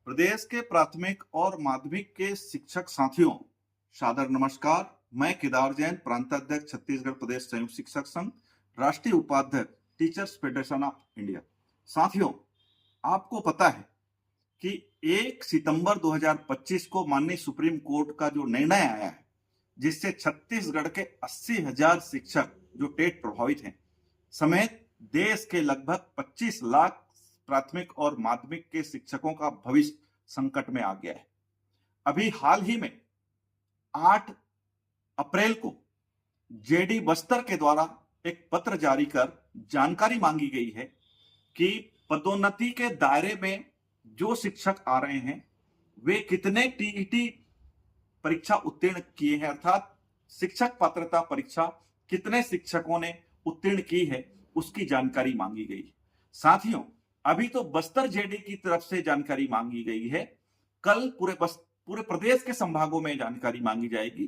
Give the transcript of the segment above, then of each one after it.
प्रदेश के प्राथमिक और माध्यमिक के शिक्षक साथियों, सादर नमस्कार। मैं केदार जैन, प्रांताध्यक्ष छत्तीसगढ़ प्रदेश संयुक्त शिक्षक संघ, राष्ट्रीय उपाध्यक्ष टीचर्स फेडरेशन ऑफ इंडिया। साथियों, आपको पता है कि 1 सितंबर 2025 को माननीय सुप्रीम कोर्ट का जो निर्णय आया है, जिससे छत्तीसगढ़ के 80,000 शिक्षक जो टेट प्रभावित हैं समेत देश के लगभग 25 लाख प्राथमिक और माध्यमिक के शिक्षकों का भविष्य संकट में आ गया है। अभी हाल ही में 8 अप्रैल को जेडी बस्तर के द्वारा एक पत्र जारी कर जानकारी मांगी गई है कि पदोन्नति के दायरे में जो शिक्षक आ रहे हैं वे कितने टीईटी परीक्षा उत्तीर्ण किए हैं, अर्थात शिक्षक पात्रता परीक्षा कितने शिक्षकों ने उत्तीर्ण की है, उसकी जानकारी मांगी गई है। साथियों, अभी तो बस्तर जेडी की तरफ से जानकारी मांगी गई है, कल पूरे प्रदेश के संभागों में जानकारी मांगी जाएगी।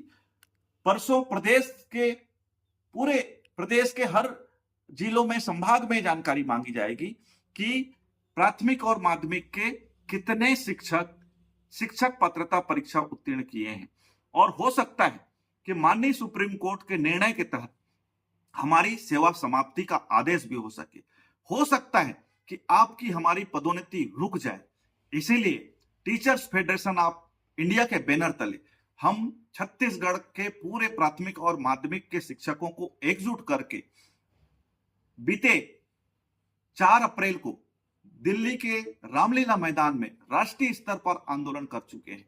परसों पूरे प्रदेश के हर जिलों में, संभाग में जानकारी मांगी जाएगी कि प्राथमिक और माध्यमिक के कितने शिक्षक पात्रता परीक्षा उत्तीर्ण किए हैं। और हो सकता है कि माननीय सुप्रीम कोर्ट के निर्णय के तहत हमारी सेवा समाप्ति का आदेश भी हो सकता है कि आपकी हमारी पदोन्नति रुक जाए। इसीलिए टीचर्स फेडरेशन ऑफ इंडिया के बैनर तले हम छत्तीसगढ़ के पूरे प्राथमिक और माध्यमिक के शिक्षकों को एकजुट करके बीते 4 अप्रैल को दिल्ली के रामलीला मैदान में राष्ट्रीय स्तर पर आंदोलन कर चुके हैं।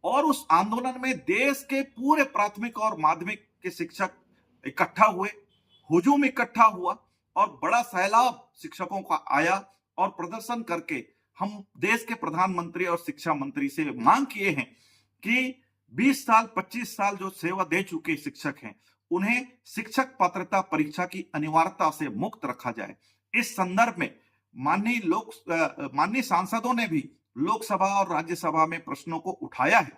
और उस आंदोलन में देश के पूरे प्राथमिक और माध्यमिक के शिक्षक इकट्ठा हुए, हुजूम इकट्ठा हुआ और बड़ा सैलाब शिक्षकों का आया और प्रदर्शन करके हम देश के प्रधानमंत्री और शिक्षा मंत्री से मांग किए हैं कि 20 साल 25 साल जो सेवा दे चुके शिक्षक हैं उन्हें शिक्षक पात्रता परीक्षा की अनिवार्यता से मुक्त रखा जाए। इस संदर्भ में माननीय सांसदों ने भी लोकसभा और राज्यसभा में प्रश्नों को उठाया है,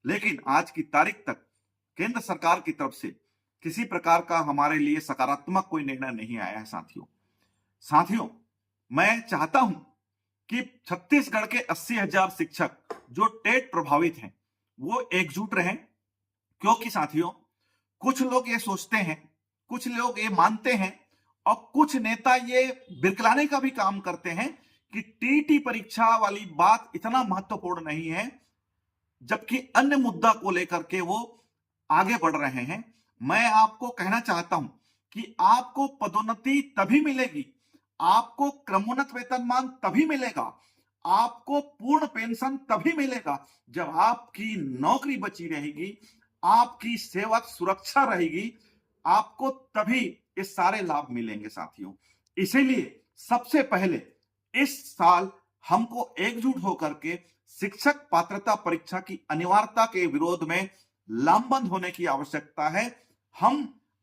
लेकिन आज की तारीख तक केंद्र सरकार की तरफ से किसी प्रकार का हमारे लिए सकारात्मक कोई निर्णय नहीं आया है। साथियों, मैं चाहता हूं कि छत्तीसगढ़ के 80,000 शिक्षक जो टेट प्रभावित हैं वो एकजुट रहें, क्योंकि साथियों, कुछ लोग ये सोचते हैं, कुछ लोग ये मानते हैं और कुछ नेता ये बिरकलाने का भी काम करते हैं कि टीटी परीक्षा वाली बात इतना महत्वपूर्ण नहीं है, जबकि अन्य मुद्दा को लेकर के वो आगे बढ़ रहे हैं। मैं आपको कहना चाहता हूं कि आपको पदोन्नति तभी मिलेगी, आपको क्रमोन्नत वेतनमान तभी मिलेगा, आपको पूर्ण पेंशन तभी मिलेगा जब आपकी नौकरी बची रहेगी, आपकी सेवा सुरक्षा रहेगी, आपको तभी ये सारे लाभ मिलेंगे। साथियों, इसीलिए सबसे पहले इस साल हमको एकजुट होकर के शिक्षक पात्रता परीक्षा की अनिवार्यता के विरोध में लामबंद होने की आवश्यकता है। हम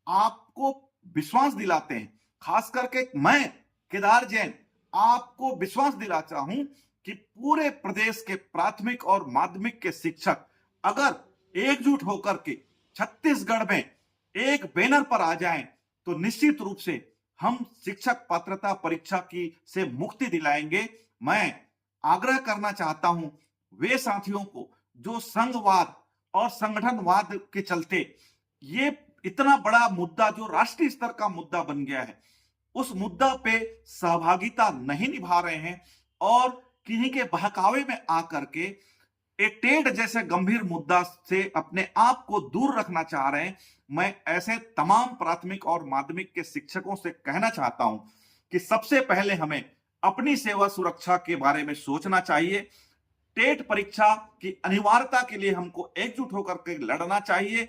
आपको विश्वास दिलाते हैं, खास करके मैं केदार जैन आपको विश्वास दिलाता हूं कि पूरे प्रदेश के प्राथमिक और माध्यमिक के शिक्षक अगर एकजुट होकर के छत्तीसगढ़ में एक बैनर पर आ जाएं तो निश्चित रूप से हम शिक्षक पात्रता परीक्षा की से मुक्ति दिलाएंगे। मैं आग्रह करना चाहता हूं वे साथियों को जो संघवाद और संगठनवाद के चलते ये इतना बड़ा मुद्दा जो राष्ट्रीय स्तर का मुद्दा बन गया है, उस मुद्दा पे सहभागिता नहीं निभा रहे हैं और किन्हीं के बहकावे में आकर के एक टेट जैसे गंभीर मुद्दा से अपने आप को दूर रखना चाह रहे हैं। मैं ऐसे तमाम प्राथमिक और माध्यमिक के शिक्षकों से कहना चाहता हूं कि सबसे पहले हमें अपनी सेवा सुरक्षा के बारे में सोचना चाहिए। टेट परीक्षा की अनिवार्यता के लिए हमको एकजुट होकर के लड़ना चाहिए।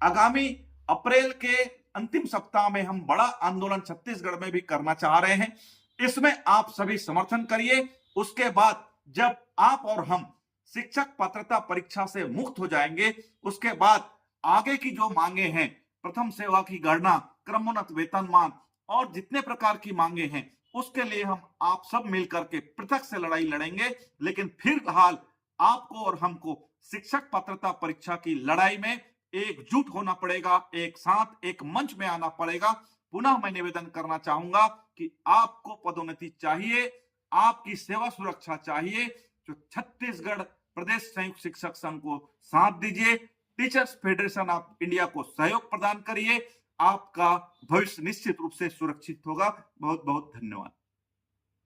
आगामी अप्रैल के अंतिम सप्ताह में हम बड़ा आंदोलन छत्तीसगढ़ में भी करना चाह रहे हैं, इसमें आप सभी समर्थन करिए। उसके बाद जब आप और हम शिक्षक पात्रता परीक्षा से मुक्त हो जाएंगे, उसके बाद आगे की जो मांगे हैं, प्रथम सेवा की गणना, क्रमोन्नत वेतनमान और जितने प्रकार की मांगे हैं, उसके लिए हम आप सब मिलकर के पृथक से लड़ाई लड़ेंगे। लेकिन फिलहाल आपको और हमको शिक्षक पात्रता परीक्षा की लड़ाई में एकजुट होना पड़ेगा, एक साथ एक मंच में आना पड़ेगा। पुनः मैं निवेदन करना चाहूंगा कि आपको पदोन्नति चाहिए, आपकी सेवा सुरक्षा चाहिए, जो छत्तीसगढ़ प्रदेश संयुक्त शिक्षक संघ को साथ दीजिए, टीचर्स फेडरेशन ऑफ इंडिया को सहयोग प्रदान करिए। आपका भविष्य निश्चित रूप से सुरक्षित होगा। बहुत बहुत धन्यवाद।